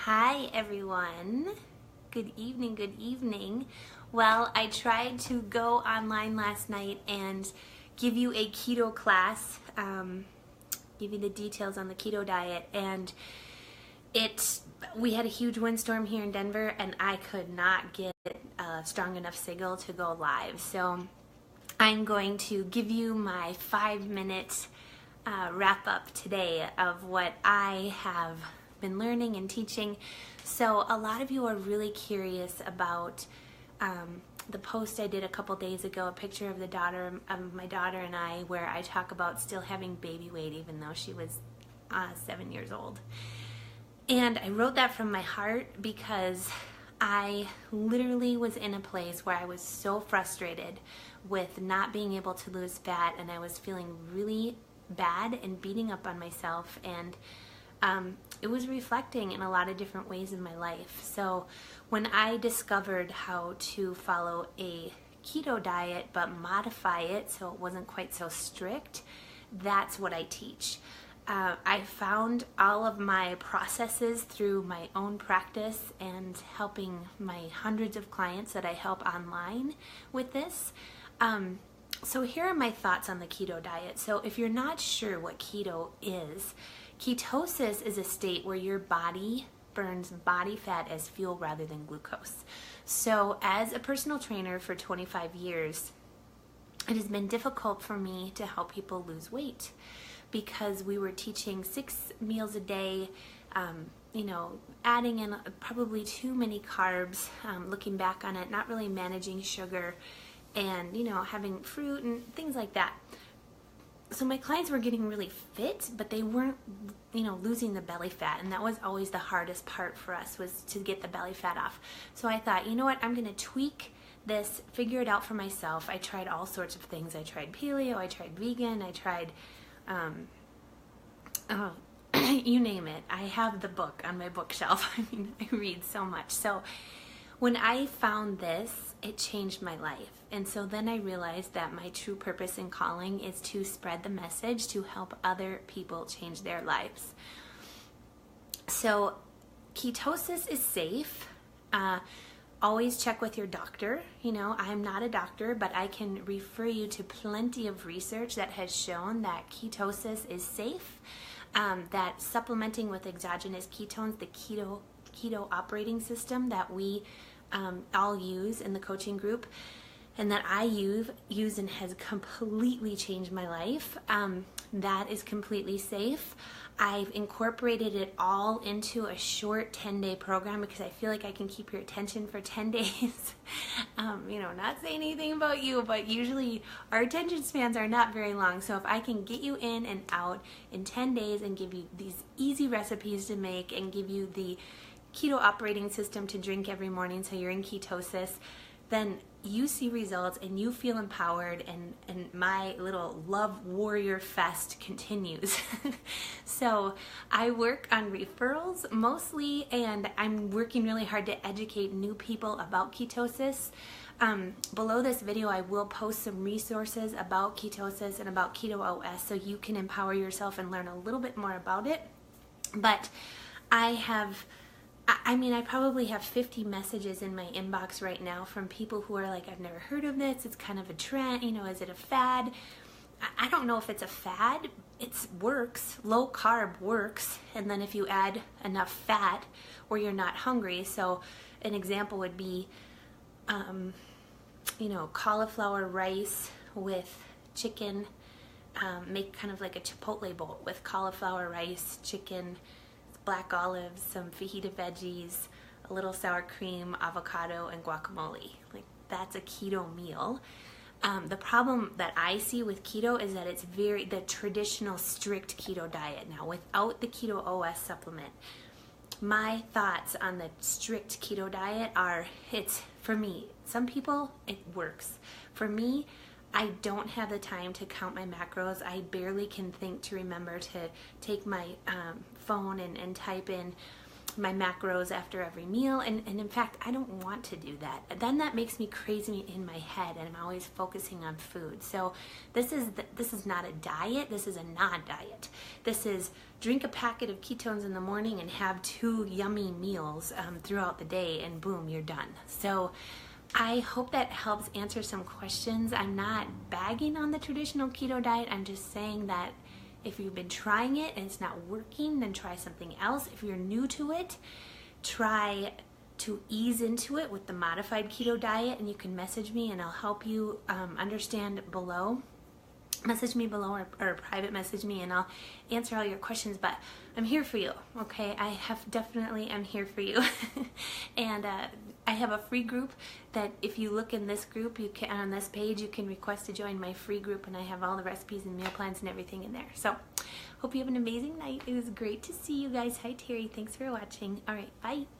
Hi everyone. Good evening, good evening. Well, I tried to go online last night and give you a keto class, give you the details on the keto diet, and we had a huge windstorm here in Denver and I could not get a strong enough signal to go live. So I'm going to give you my 5-minute wrap up today of what I have been learning and teaching. So a lot of you are really curious about the post I did a couple days ago, a picture of my daughter and I, where I talk about still having baby weight even though she was 7 years old. And I wrote that from my heart because I literally was in a place where I was so frustrated with not being able to lose fat, and I was feeling really bad and beating up on myself, and it was reflecting in a lot of different ways in my life. So when I discovered how to follow a keto diet but modify it so it wasn't quite so strict, that's what I teach. I found all of my processes through my own practice and helping my hundreds of clients that I help online with this. So here are my thoughts on the keto diet. So if you're not sure what keto is, ketosis is a state where your body burns body fat as fuel rather than glucose. So as a personal trainer for 25 years, it has been difficult for me to help people lose weight because we were teaching 6 meals a day, adding in probably too many carbs, looking back on it, not really managing sugar, and having fruit and things like that. So my clients were getting really fit, but they weren't losing the belly fat, and that was always the hardest part for us, was to get the belly fat off. So I thought, you know what, I'm gonna tweak this, figure it out for myself. I tried all sorts of things. I tried paleo, I tried vegan, I tried you name it. I have the book on my bookshelf. I mean, I read so much. So when I found this, it changed my life. And so then I realized that my true purpose and calling is to spread the message to help other people change their lives. So ketosis is safe. Always check with your doctor. I'm not a doctor, but I can refer you to plenty of research that has shown that ketosis is safe, that supplementing with exogenous ketones, the keto operating system that we all use in the coaching group, and that I use and has completely changed my life, that is completely safe. I've incorporated it all into a short 10-day program because I feel like I can keep your attention for 10 days. Not saying anything about you, but usually our attention spans are not very long. So if I can get you in and out in 10 days and give you these easy recipes to make and give you the keto operating system to drink every morning so you're in ketosis, then you see results and you feel empowered, and my little love warrior fest continues. So I work on referrals mostly, and I'm working really hard to educate new people about ketosis. Below this video I will post some resources about ketosis and about Keto OS so you can empower yourself and learn a little bit more about it. But I probably have 50 messages in my inbox right now from people who are like, I've never heard of this, it's kind of a trend, is it a fad? I don't know if it's a fad. It works. Low carb works, and then if you add enough fat where you're not hungry. So an example would be cauliflower rice with chicken. Make kind of like a Chipotle bowl with cauliflower rice, chicken, black olives, some fajita veggies, a little sour cream, avocado, and guacamole. Like, that's a keto meal. The problem that I see with keto is that it's the traditional strict keto diet now without the Keto OS supplement. My thoughts on the strict keto diet are, for me, some people, it works. For me, I don't have the time to count my macros. I barely can think to remember to take my phone and type in my macros after every meal, and in fact I don't want to do that. Then that makes me crazy in my head, and I'm always focusing on food. So this is not a diet, this is a non-diet. This is drink a packet of ketones in the morning and have 2 yummy meals throughout the day, and boom, you're done. So I hope that helps answer some questions. I'm not bagging on the traditional keto diet, I'm just saying that if you've been trying it and it's not working, then try something else. If you're new to it, try to ease into it with the Modified Keto Diet, and you can message me and I'll help you understand below. Message me below or private message me and I'll answer all your questions, but I'm here for you, okay? I am here for you. And I have a free group that if you look in this group, you can, on this page, you can request to join my free group, and I have all the recipes and meal plans and everything in there. So hope you have an amazing night. It was great to see you guys. Hi Terry, thanks for watching. All right, bye.